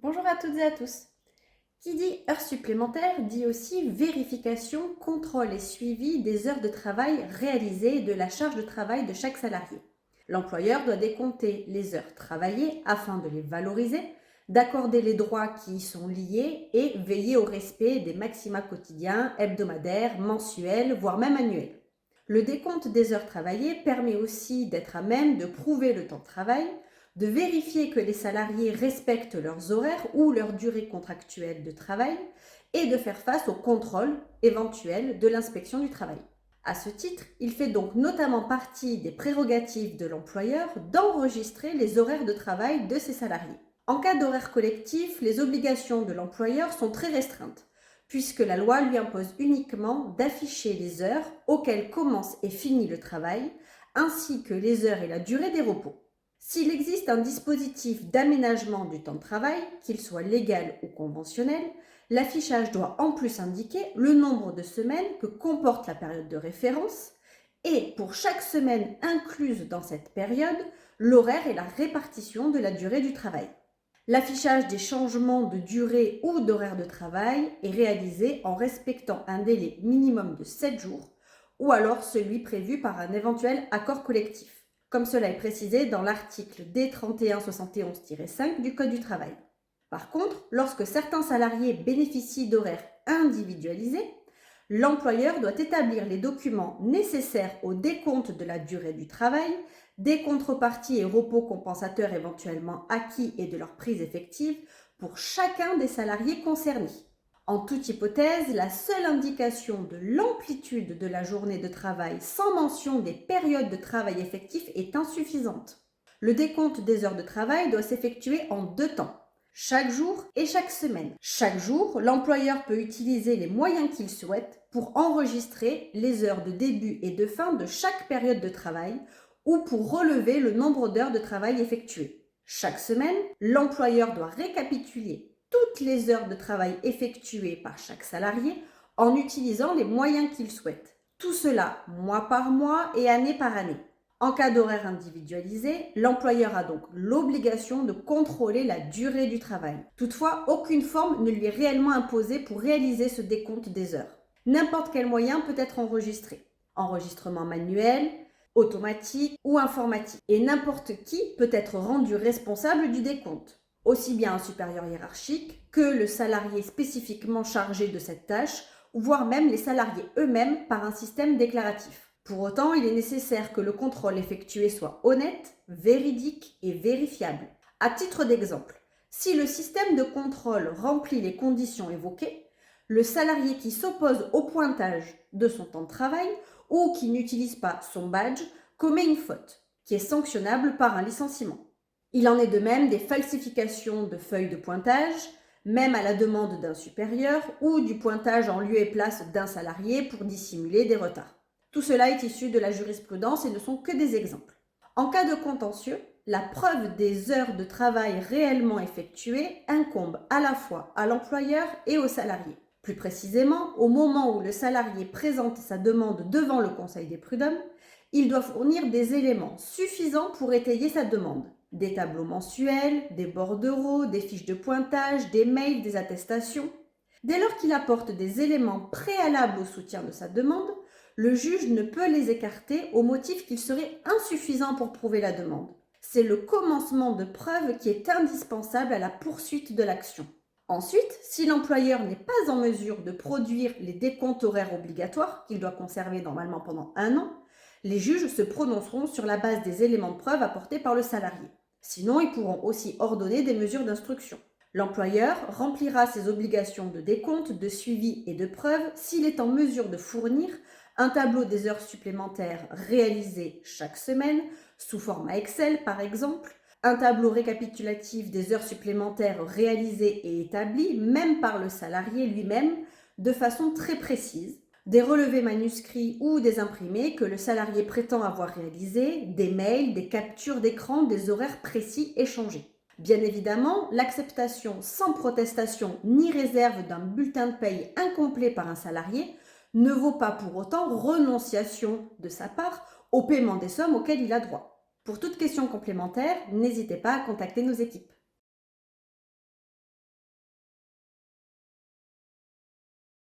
Bonjour à toutes et à tous. Qui dit heures supplémentaires dit aussi vérification, contrôle et suivi des heures de travail réalisées et de la charge de travail de chaque salarié. L'employeur doit décompter les heures travaillées afin de les valoriser, d'accorder les droits qui y sont liés et veiller au respect des maxima quotidiens, hebdomadaires, mensuels, voire même annuels. Le décompte des heures travaillées permet aussi d'être à même de prouver le temps de travail, de vérifier que les salariés respectent leurs horaires ou leur durée contractuelle de travail et de faire face au contrôle éventuel de l'inspection du travail. À ce titre, il fait donc notamment partie des prérogatives de l'employeur d'enregistrer les horaires de travail de ses salariés. En cas d'horaire collectif, les obligations de l'employeur sont très restreintes, puisque la loi lui impose uniquement d'afficher les heures auxquelles commence et finit le travail, ainsi que les heures et la durée des repos. S'il existe un dispositif d'aménagement du temps de travail, qu'il soit légal ou conventionnel, l'affichage doit en plus indiquer le nombre de semaines que comporte la période de référence et, pour chaque semaine incluse dans cette période, l'horaire et la répartition de la durée du travail. L'affichage des changements de durée ou d'horaire de travail est réalisé en respectant un délai minimum de 7 jours ou alors celui prévu par un éventuel accord collectif, comme cela est précisé dans l'article D3171-5 du Code du travail. Par contre, lorsque certains salariés bénéficient d'horaires individualisés, l'employeur doit établir les documents nécessaires au décompte de la durée du travail, des contreparties et repos compensateurs éventuellement acquis et de leur prise effective pour chacun des salariés concernés. En toute hypothèse, la seule indication de l'amplitude de la journée de travail sans mention des périodes de travail effectif est insuffisante. Le décompte des heures de travail doit s'effectuer en 2 temps, chaque jour et chaque semaine. Chaque jour, l'employeur peut utiliser les moyens qu'il souhaite pour enregistrer les heures de début et de fin de chaque période de travail ou pour relever le nombre d'heures de travail effectuées. Chaque semaine, l'employeur doit récapituler toutes les heures de travail effectuées par chaque salarié en utilisant les moyens qu'il souhaite. Tout cela mois par mois et année par année. En cas d'horaire individualisé, l'employeur a donc l'obligation de contrôler la durée du travail. Toutefois, aucune forme ne lui est réellement imposée pour réaliser ce décompte des heures. N'importe quel moyen peut être enregistré. Enregistrement manuel, automatique ou informatique. Et n'importe qui peut être rendu responsable du décompte. Aussi bien un supérieur hiérarchique que le salarié spécifiquement chargé de cette tâche, ou voire même les salariés eux-mêmes par un système déclaratif. Pour autant, il est nécessaire que le contrôle effectué soit honnête, véridique et vérifiable. À titre d'exemple, si le système de contrôle remplit les conditions évoquées, le salarié qui s'oppose au pointage de son temps de travail ou qui n'utilise pas son badge commet une faute, qui est sanctionnable par un licenciement. Il en est de même des falsifications de feuilles de pointage, même à la demande d'un supérieur, ou du pointage en lieu et place d'un salarié pour dissimuler des retards. Tout cela est issu de la jurisprudence et ne sont que des exemples. En cas de contentieux, la preuve des heures de travail réellement effectuées incombe à la fois à l'employeur et au salarié. Plus précisément, au moment où le salarié présente sa demande devant le Conseil des prud'hommes, il doit fournir des éléments suffisants pour étayer sa demande. Des tableaux mensuels, des bordereaux, des fiches de pointage, des mails, des attestations. Dès lors qu'il apporte des éléments préalables au soutien de sa demande, le juge ne peut les écarter au motif qu'ils seraient insuffisants pour prouver la demande. C'est le commencement de preuve qui est indispensable à la poursuite de l'action. Ensuite, si l'employeur n'est pas en mesure de produire les décomptes horaires obligatoires qu'il doit conserver normalement pendant 1 an, les juges se prononceront sur la base des éléments de preuve apportés par le salarié. Sinon, ils pourront aussi ordonner des mesures d'instruction. L'employeur remplira ses obligations de décompte, de suivi et de preuve s'il est en mesure de fournir un tableau des heures supplémentaires réalisées chaque semaine, sous format Excel par exemple, un tableau récapitulatif des heures supplémentaires réalisées et établies, même par le salarié lui-même, de façon très précise, des relevés manuscrits ou des imprimés que le salarié prétend avoir réalisés, des mails, des captures d'écran, des horaires précis échangés. Bien évidemment, l'acceptation sans protestation ni réserve d'un bulletin de paye incomplet par un salarié ne vaut pas pour autant renonciation de sa part au paiement des sommes auxquelles il a droit. Pour toute question complémentaire, n'hésitez pas à contacter nos équipes.